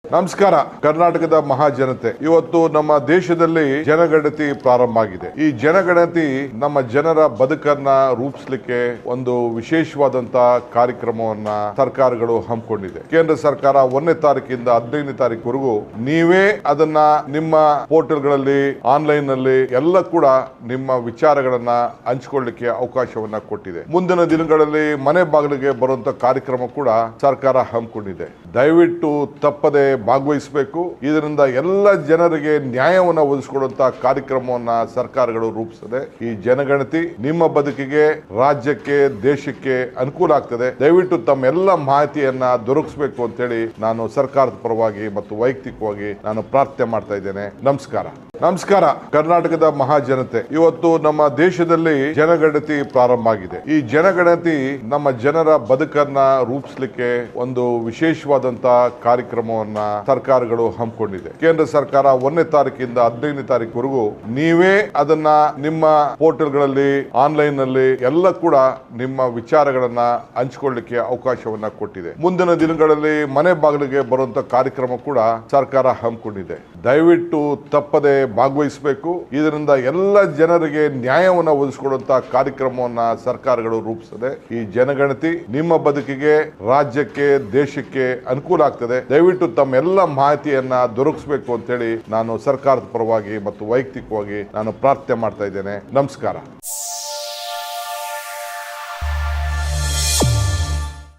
ನಮಸ್ಕಾರ. ಕರ್ನಾಟಕದ ಮಹಾಜನತೆ, ಇವತ್ತು ನಮ್ಮ ದೇಶದಲ್ಲಿ ಜನಗಣತಿ ಪ್ರಾರಂಭ ಆಗಿದೆ. ಈ ಜನಗಣತಿ ನಮ್ಮ ಜನರ ಬದುಕನ್ನ ರೂಪಿಸಲಿಕ್ಕೆ ಒಂದು ವಿಶೇಷವಾದಂತ ಕಾರ್ಯಕ್ರಮವನ್ನ ಸರ್ಕಾರಗಳು ಹಮ್ಮಿಕೊಂಡಿದೆ. ಕೇಂದ್ರ ಸರ್ಕಾರ 1ನೇ ತಾರೀಕಿಂದ 15ನೇ ತಾರೀಕುವರೆಗೂ ನೀವೇ ಅದನ್ನ ನಿಮ್ಮ ಪೋರ್ಟಲ್ಗಳಲ್ಲಿ ಆನ್ಲೈನ್ ನಲ್ಲಿ ಎಲ್ಲ ಕೂಡ ನಿಮ್ಮ ವಿಚಾರಗಳನ್ನ ಹಂಚಿಕೊಳ್ಳಿಕ್ಕೆ ಅವಕಾಶವನ್ನ ಕೊಟ್ಟಿದೆ. ಮುಂದಿನ ದಿನಗಳಲ್ಲಿ ಮನೆ ಬಾಗಿಲಿಗೆ ಬರುವಂತ ಕಾರ್ಯಕ್ರಮ ಕೂಡ ಸರ್ಕಾರ ಹಮ್ಮಿಕೊಂಡಿದೆ. ದಯವಿಟ್ಟು ತಪ್ಪದೆ ಭಾಗವಹಿಸಬೇಕು. ಇದರಿಂದ ಎಲ್ಲ ಜನರಿಗೆ ನ್ಯಾಯವನ್ನು ಒದಗಿಸಿಕೊಡುವಂತ ಕಾರ್ಯಕ್ರಮವನ್ನ ಸರ್ಕಾರಗಳು ರೂಪಿಸಿದೆ. ಈ ಜನಗಣತಿ ನಿಮ್ಮ ಬದುಕಿಗೆ, ರಾಜ್ಯಕ್ಕೆ, ದೇಶಕ್ಕೆ ಅನುಕೂಲ ಆಗ್ತದೆ. ದಯವಿಟ್ಟು ತಮ್ಮೆಲ್ಲ ಮಾಹಿತಿಯನ್ನ ದೊರಕಿಸಬೇಕು ಅಂತ ಹೇಳಿ ನಾನು ಸರ್ಕಾರದ ಪರವಾಗಿ ಮತ್ತು ವೈಯಕ್ತಿಕವಾಗಿ ನಾನು ಪ್ರಾರ್ಥನೆ ಮಾಡ್ತಾ ಇದ್ದೇನೆ. ನಮಸ್ಕಾರ. ನಮಸ್ಕಾರ. ಕರ್ನಾಟಕದ ಮಹಾಜನತೆ, ಇವತ್ತು ನಮ್ಮ ದೇಶದಲ್ಲಿ ಜನಗಣತಿ ಪ್ರಾರಂಭ ಆಗಿದೆ. ಈ ಜನಗಣತಿ ನಮ್ಮ ಜನರ ಬದುಕನ್ನ ರೂಪಿಸಲಿಕ್ಕೆ ಒಂದು ವಿಶೇಷವಾದಂತ ಕಾರ್ಯಕ್ರಮವನ್ನ ಸರ್ಕಾರಗಳು ಹಮ್ಮಿಕೊಂಡಿದೆ. ಕೇಂದ್ರ ಸರ್ಕಾರ 1ನೇ ತಾರೀಕಿಂದ 15ನೇ ತಾರೀಕುವರೆಗೂ ನೀವೇ ಅದನ್ನ ನಿಮ್ಮ ಪೋರ್ಟಲ್ಗಳಲ್ಲಿ ಆನ್ಲೈನ್ ನಲ್ಲಿ ಎಲ್ಲ ಕೂಡ ನಿಮ್ಮ ವಿಚಾರಗಳನ್ನ ಹಂಚಿಕೊಳ್ಳಿಕ್ಕೆ ಅವಕಾಶವನ್ನ ಕೊಟ್ಟಿದೆ. ಮುಂದಿನ ದಿನಗಳಲ್ಲಿ ಮನೆ ಬಾಗಿಲಿಗೆ ಬರುವಂತ ಕಾರ್ಯಕ್ರಮ ಕೂಡ ಸರ್ಕಾರ ಹಮ್ಮಿಕೊಂಡಿದೆ. ದಯವಿಟ್ಟು ತಪ್ಪದೆ ಭಾಗವಹಿಸಬೇಕು. ಇದರಿಂದ ಎಲ್ಲ ಜನರಿಗೆ ನ್ಯಾಯವನ್ನು ಒದಗಿಸಿಕೊಡುವಂತ ಕಾರ್ಯಕ್ರಮವನ್ನ ಸರ್ಕಾರಗಳು ರೂಪಿಸಿದೆ. ಈ ಜನಗಣತಿ ನಿಮ್ಮ ಬದುಕಿಗೆ, ರಾಜ್ಯಕ್ಕೆ, ದೇಶಕ್ಕೆ ಅನುಕೂಲ ಆಗ್ತದೆ. ದಯವಿಟ್ಟು ತಮ್ಮೆಲ್ಲ ಮಾಹಿತಿಯನ್ನ ದೊರಕಿಸಬೇಕು ಅಂತ ಹೇಳಿ ನಾನು ಸರ್ಕಾರದ ಪರವಾಗಿ ಮತ್ತು ವೈಯಕ್ತಿಕವಾಗಿ ನಾನು ಪ್ರಾರ್ಥನೆ ಮಾಡ್ತಾ ಇದ್ದೇನೆ. ನಮಸ್ಕಾರ.